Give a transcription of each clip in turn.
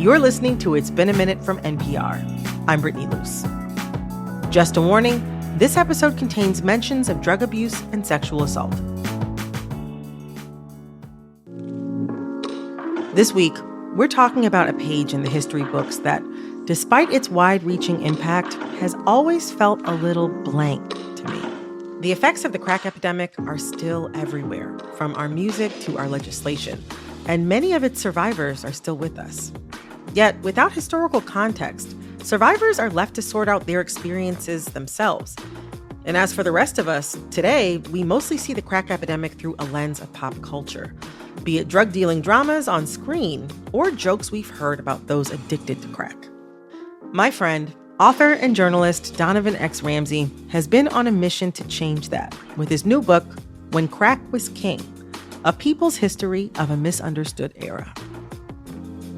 You're listening to It's Been a Minute from NPR. I'm Brittany Luse. Just a warning, this episode contains mentions of drug abuse and sexual assault. This week, we're talking about a page in the history books that, despite its wide-reaching impact, has always felt a little blank to me. The effects of the crack epidemic are still everywhere, from our music to our legislation, and many of its survivors are still with us. Yet, without historical context, survivors are left to sort out their experiences themselves. And as for the rest of us, today, we mostly see the crack epidemic through a lens of pop culture, be it drug-dealing dramas on screen or jokes we've heard about those addicted to crack. My friend, author and journalist Donovan X Ramsey has been on a mission to change that with his new book, When Crack Was King, A People's History of a Misunderstood Era.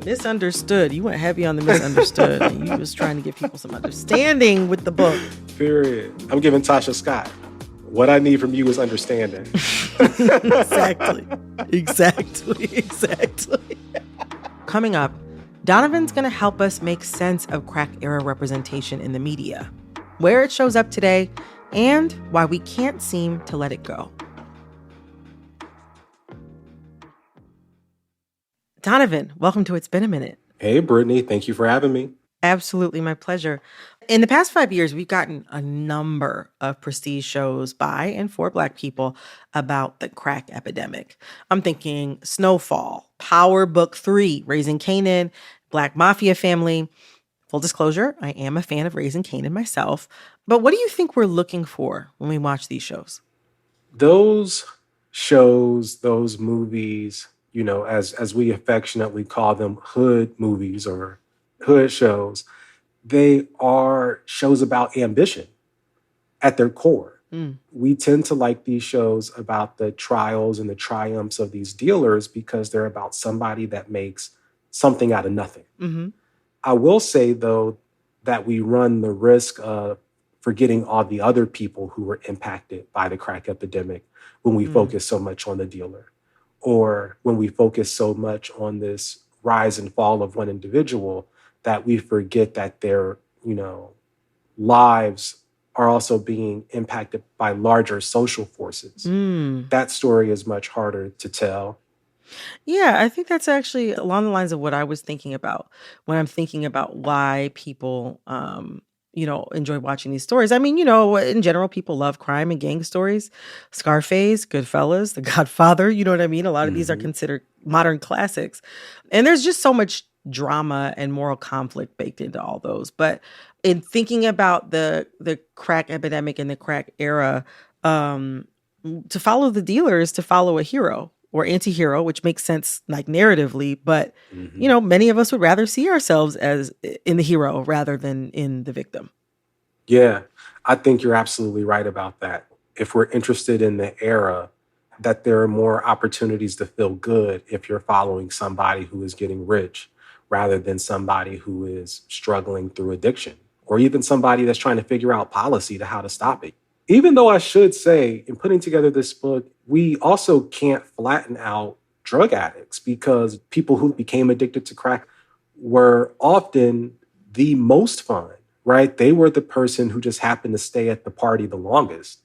Misunderstood. You went heavy on the misunderstood. And you was trying to give people some understanding with the book. Period. I'm giving Tasha Scott. What I need from you is understanding. Exactly. Coming up, Donovan's going to help us make sense of crack-era representation in the media, where it shows up today, and why we can't seem to let it go. Donovan, welcome to It's Been a Minute. Hey, Brittany. Thank you for having me. Absolutely, my pleasure. In the past 5 years, we've gotten a number of prestige shows by and for Black people about the crack epidemic. I'm thinking Snowfall, Power Book 3, Raising Kanan, Black Mafia Family. Full disclosure, I am a fan of Raising Kanan myself. But what do you think we're looking for when we watch these shows? Those shows, those movies, you know, as we affectionately call them, hood movies or hood shows, they are shows about ambition at their core. We tend to like these shows about the trials and the triumphs of these dealers because they're about somebody that makes something out of nothing. Mm-hmm. I will say, though, that we run the risk of forgetting all the other people who were impacted by the crack epidemic when we focus so much on the dealer, or when we focus so much on this rise and fall of one individual that we forget that their, lives are also being impacted by larger social forces. That story is much harder to tell. Yeah, I think that's actually along the lines of what I was thinking about when I'm thinking about why people, enjoy watching these stories. I mean, in general, people love crime and gang stories. Scarface, Goodfellas, The Godfather, you know what I mean? A lot of these are considered modern classics. And there's just so much drama and moral conflict baked into all those. But in thinking about the crack epidemic and the crack era, to follow the dealer is to follow a hero or anti-hero, which makes sense like narratively. But, many of us would rather see ourselves as in the hero rather than in the victim. Yeah, I think you're absolutely right about that. If we're interested in the era, that there are more opportunities to feel good if you're following somebody who is getting rich rather than somebody who is struggling through addiction, or even somebody that's trying to figure out policy to how to stop it. Even though I should say, in putting together this book, we also can't flatten out drug addicts, because people who became addicted to crack were often the most fun, right? They were the person who just happened to stay at the party the longest.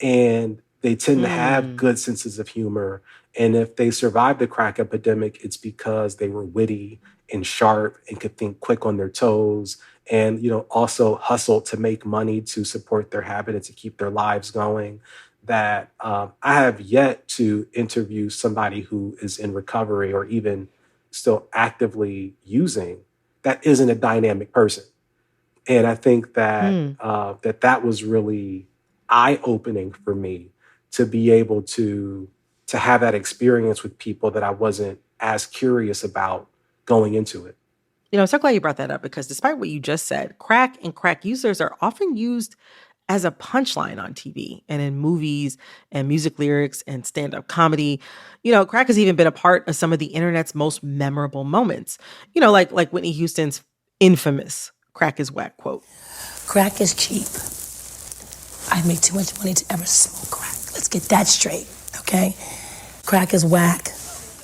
And they tend to have good senses of humor. And if they survived the crack epidemic, it's because they were witty and sharp and could think quick on their toes, and, also hustled to make money to support their habit and to keep their lives going. That I have yet to interview somebody who is in recovery or even still actively using that isn't a dynamic person. And I think that that was really eye-opening for me to be able to have that experience with people that I wasn't as curious about going into it. I'm so glad you brought that up, because despite what you just said, crack and crack users are often used as a punchline on TV and in movies and music lyrics and stand-up comedy. Crack has even been a part of some of the internet's most memorable moments. Like Whitney Houston's infamous "Crack is whack" quote. Crack is cheap. I make too much money to ever smoke crack. Let's get that straight, okay? Crack is whack.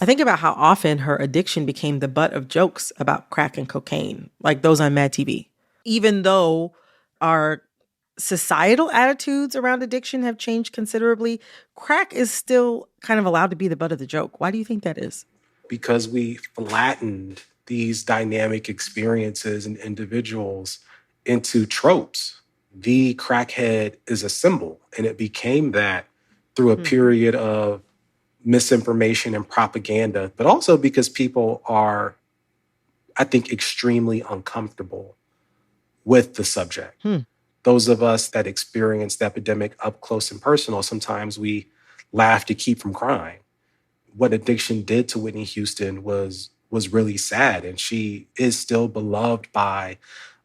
I think about how often her addiction became the butt of jokes about crack and cocaine, like those on Mad TV. Even though our societal attitudes around addiction have changed considerably, crack is still kind of allowed to be the butt of the joke. Why do you think that is? Because we flattened these dynamic experiences and individuals into tropes. The crackhead is a symbol, and it became that through a period of misinformation and propaganda, but also because people are, I think, extremely uncomfortable with the subject. Those of us that experienced the epidemic up close and personal, sometimes we laugh to keep from crying. What addiction did to Whitney Houston was really sad, and she is still beloved by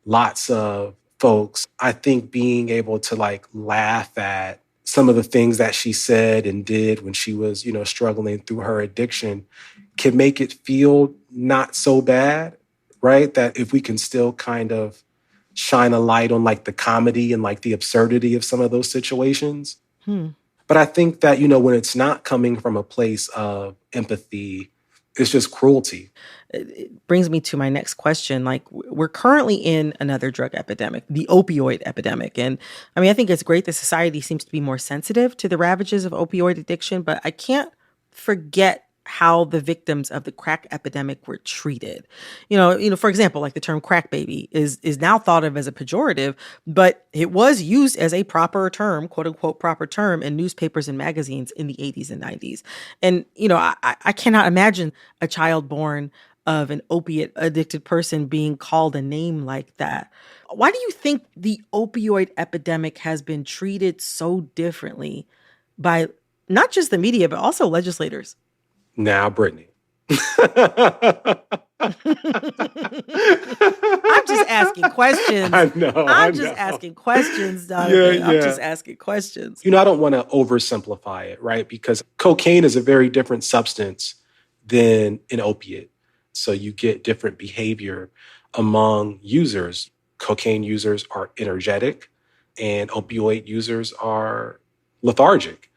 lots of folks. I think being able to laugh at some of the things that she said and did when she was, struggling through her addiction can make it feel not so bad, right? That if we can still kind of shine a light on the comedy and the absurdity of some of those situations. But I think that, when it's not coming from a place of empathy, it's just cruelty. It brings me to my next question. We're currently in another drug epidemic, the opioid epidemic. And I think it's great that society seems to be more sensitive to the ravages of opioid addiction, but I can't forget how the victims of the crack epidemic were treated. For example, the term crack baby is now thought of as a pejorative, but it was used as a proper term, quote unquote, proper term in newspapers and magazines in the 80s and 90s. And, I cannot imagine a child born of an opiate addicted person being called a name like that. Why do you think the opioid epidemic has been treated so differently by not just the media, but also legislators? Now, Brittany. I'm just asking questions. I know. I'm just asking questions, Donovan. Yeah. I'm just asking questions. I don't want to oversimplify it, right? Because cocaine is a very different substance than an opiate. So you get different behavior among users. Cocaine users are energetic and opioid users are lethargic.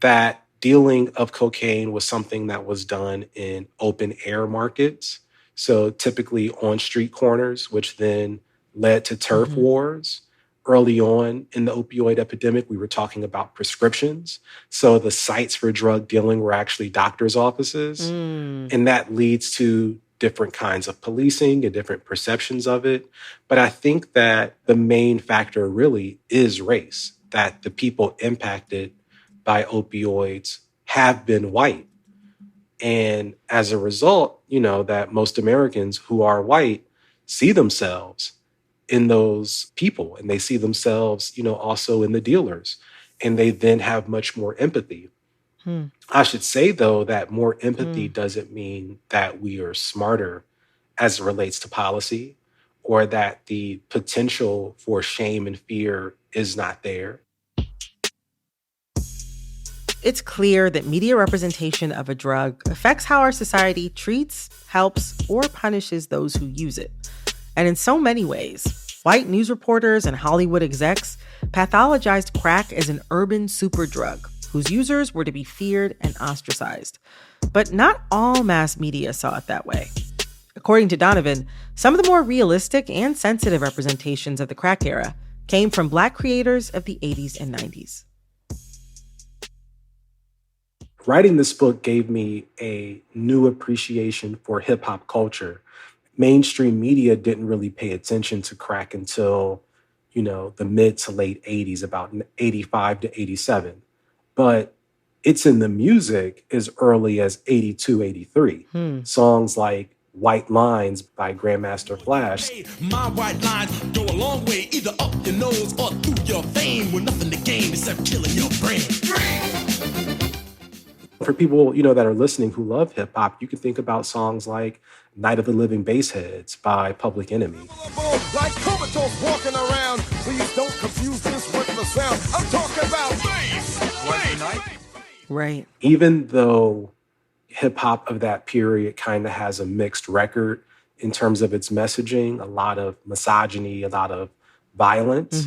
That dealing of cocaine was something that was done in open air markets. So typically on street corners, which then led to turf wars. Early on in the opioid epidemic, we were talking about prescriptions. So the sites for drug dealing were actually doctors' offices. And that leads to different kinds of policing and different perceptions of it. But I think that the main factor really is race, that the people impacted by opioids have been white. And as a result, that most Americans who are white see themselves in those people, and they see themselves, also in the dealers, and they then have much more empathy. I should say, though, that more empathy doesn't mean that we are smarter as it relates to policy, or that the potential for shame and fear is not there. It's clear that media representation of a drug affects how our society treats, helps, or punishes those who use it. And in so many ways, white news reporters and Hollywood execs pathologized crack as an urban superdrug whose users were to be feared and ostracized. But not all mass media saw it that way. According to Donovan, some of the more realistic and sensitive representations of the crack era came from Black creators of the 80s and 90s. Writing this book gave me a new appreciation for hip hop culture. Mainstream media didn't really pay attention to crack until, the mid to late 80s, about 85 to 87. But it's in the music as early as 82, 83. Songs like White Lines by Grandmaster Flash. My white lines go a long way, either up your nose or through your vein, with nothing to gain except killing your brain. For people, that are listening who love hip hop, you can think about songs like Night of the Living Bassheads by Public Enemy. Like comatose walking around, please don't confuse this with the sound. I'm talking about bass. Right. Even though hip hop of that period kind of has a mixed record in terms of its messaging, a lot of misogyny, a lot of violence,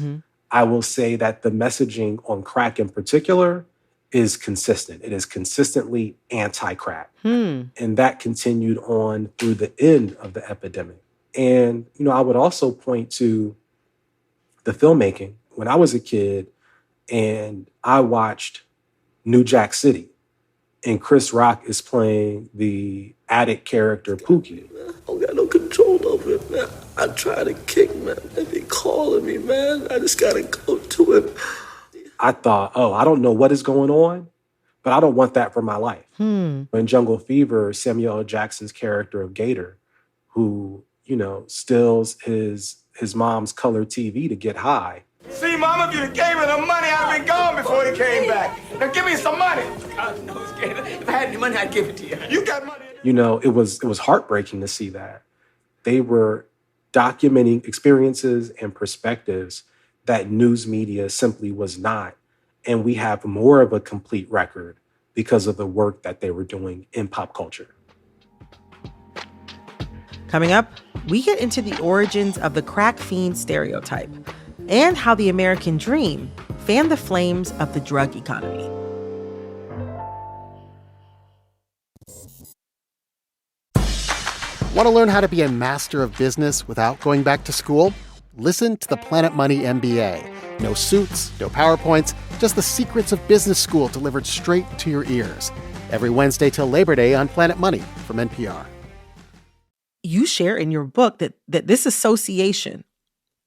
I will say that the messaging on crack in particular is consistent. It is consistently anti-crack. Hmm. And that continued on through the end of the epidemic. And, I would also point to the filmmaking. When I was a kid and I watched New Jack City, and Chris Rock is playing the addict character Pookie. I don't got no control over it, man. I try to kick, man. They be calling me, man. I just gotta go to it. I thought, I don't know what is going on, but I don't want that for my life. Hmm. In Jungle Fever, Samuel L. Jackson's character of Gator, who, steals his mom's color TV to get high. See, Mama, if you gave me the money, I'd have been gone before he came back. Now give me some money. No, if I had any money, I'd give it to you. You got money. It was heartbreaking to see that. They were documenting experiences and perspectives that news media simply was not. And we have more of a complete record because of the work that they were doing in pop culture. Coming up, we get into the origins of the crack fiend stereotype and how the American dream fanned the flames of the drug economy. Want to learn how to be a master of business without going back to school? Listen to the Planet Money MBA. No suits, no PowerPoints, just the secrets of business school delivered straight to your ears. Every Wednesday till Labor Day on Planet Money from NPR. You share in your book that this association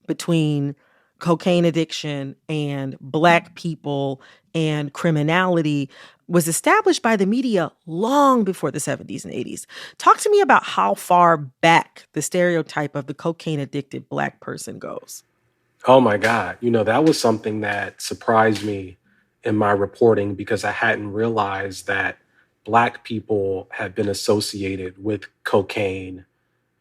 between cocaine addiction and Black people and criminality was established by the media long before the 70s and 80s. Talk to me about how far back the stereotype of the cocaine-addicted Black person goes. Oh, my God. That was something that surprised me in my reporting because I hadn't realized that Black people had been associated with cocaine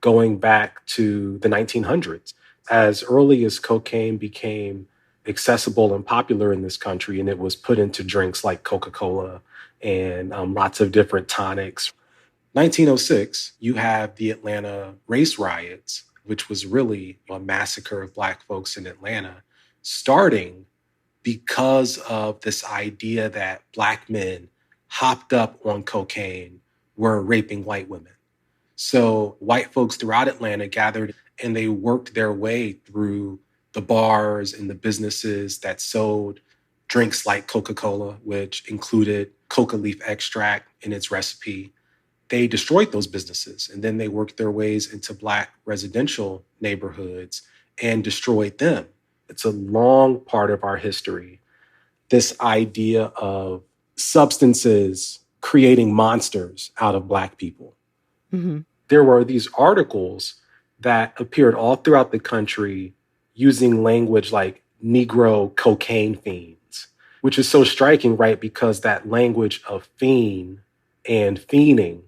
going back to the 1900s. As early as cocaine became accessible and popular in this country, and it was put into drinks like Coca-Cola and lots of different tonics. 1906, you have the Atlanta race riots, which was really a massacre of Black folks in Atlanta, starting because of this idea that Black men hopped up on cocaine were raping white women. So white folks throughout Atlanta gathered and they worked their way through the bars and the businesses that sold drinks like Coca-Cola, which included coca leaf extract in its recipe. They destroyed those businesses and then they worked their ways into Black residential neighborhoods and destroyed them. It's a long part of our history. This idea of substances creating monsters out of Black people. Mm-hmm. There were these articles that appeared all throughout the country using language like Negro cocaine fiends, which is so striking, right? Because that language of fiend and fiending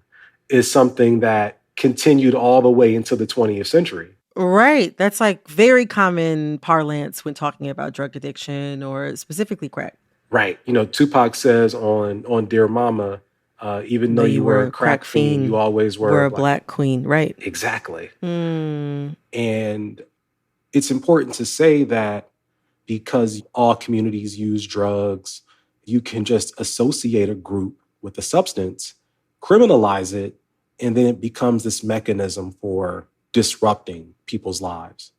is something that continued all the way into the 20th century. Right. That's like very common parlance when talking about drug addiction or specifically crack. Right. Tupac says on Dear Mama, even though you were a crack fiend, you always were a Black queen. Right. Exactly. Mm. And it's important to say that because all communities use drugs, you can just associate a group with a substance, criminalize it, and then it becomes this mechanism for disrupting people's lives.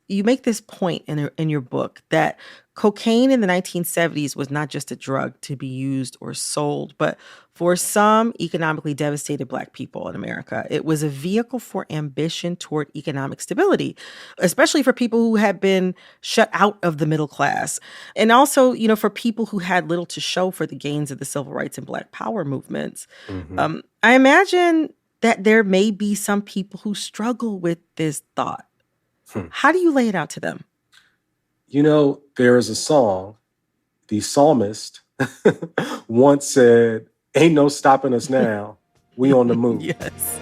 You make this point in your book that cocaine in the 1970s was not just a drug to be used or sold, but for some economically devastated Black people in America, it was a vehicle for ambition toward economic stability, especially for people who had been shut out of the middle class. And also, for people who had little to show for the gains of the civil rights and Black power movements. Mm-hmm. I imagine that there may be some people who struggle with this thought. How do you lay it out to them? There is a song, the psalmist once said, "Ain't no stopping us now. We on the move." Yes.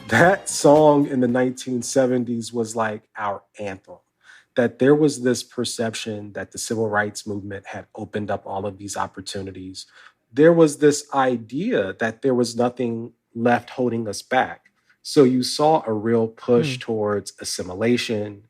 That song in the 1970s was like our anthem. That there was this perception that the civil rights movement had opened up all of these opportunities. There was this idea that there was nothing left holding us back, So you saw a real push towards assimilation.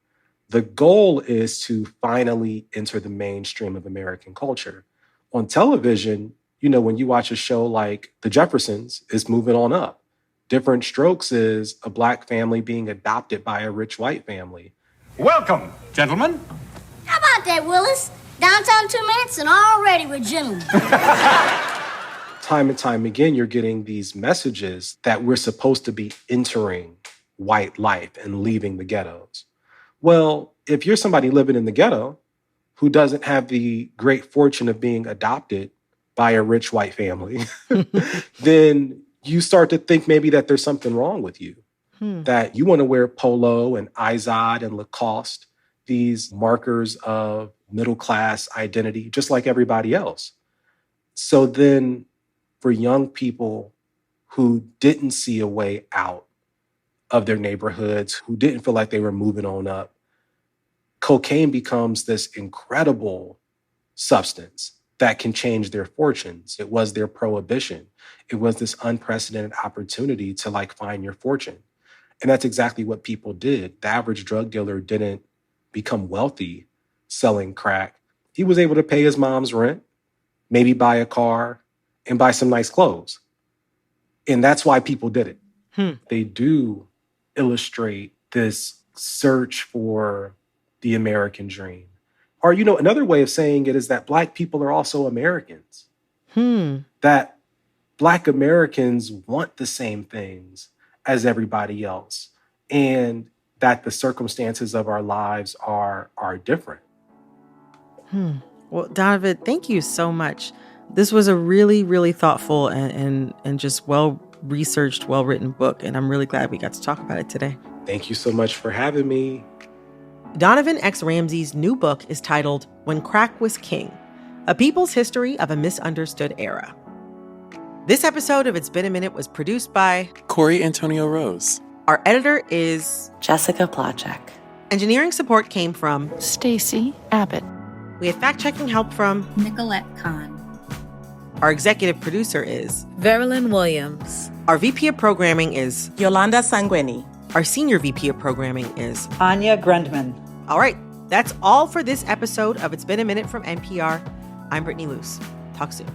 The goal is to finally enter the mainstream of American culture. On television, when you watch a show like The Jeffersons, it's moving on up. Different Strokes is a Black family being adopted by a rich white family. Welcome, gentlemen. How about that, Willis? Downtown 2 minutes and already we're gentlemen. Time and time again, you're getting these messages that we're supposed to be entering white life and leaving the ghettos. Well, if you're somebody living in the ghetto who doesn't have the great fortune of being adopted by a rich white family, then you start to think maybe that there's something wrong with you, that you want to wear polo and Izod and Lacoste, these markers of middle-class identity, just like everybody else. So then for young people who didn't see a way out of their neighborhoods, who didn't feel like they were moving on up, cocaine becomes this incredible substance that can change their fortunes. It was their prohibition. It was this unprecedented opportunity to find your fortune. And that's exactly what people did. The average drug dealer didn't become wealthy selling crack. He was able to pay his mom's rent, maybe buy a car, and buy some nice clothes. And that's why people did it. They do illustrate this search for the American dream. Or, another way of saying it is that Black people are also Americans. That Black Americans want the same things as everybody else. And that the circumstances of our lives are different. Well, Donovan, thank you so much. This was a really, really thoughtful and just well-researched, well-written book, and I'm really glad we got to talk about it today. Thank you so much for having me. Donovan X. Ramsey's new book is titled When Crack Was King, A People's History of a Misunderstood Era. This episode of It's Been a Minute was produced by Corey Antonio Rose. Our editor is Jessica Plachek. Engineering support came from Stacy Abbott. We have fact-checking help from Nicolette Kahn. Our executive producer is Verilyn Williams. Our VP of programming is Yolanda Sanguini. Our senior VP of programming is Anya Grundman. All right, that's all for this episode of It's Been a Minute from NPR. I'm Brittany Luse. Talk soon.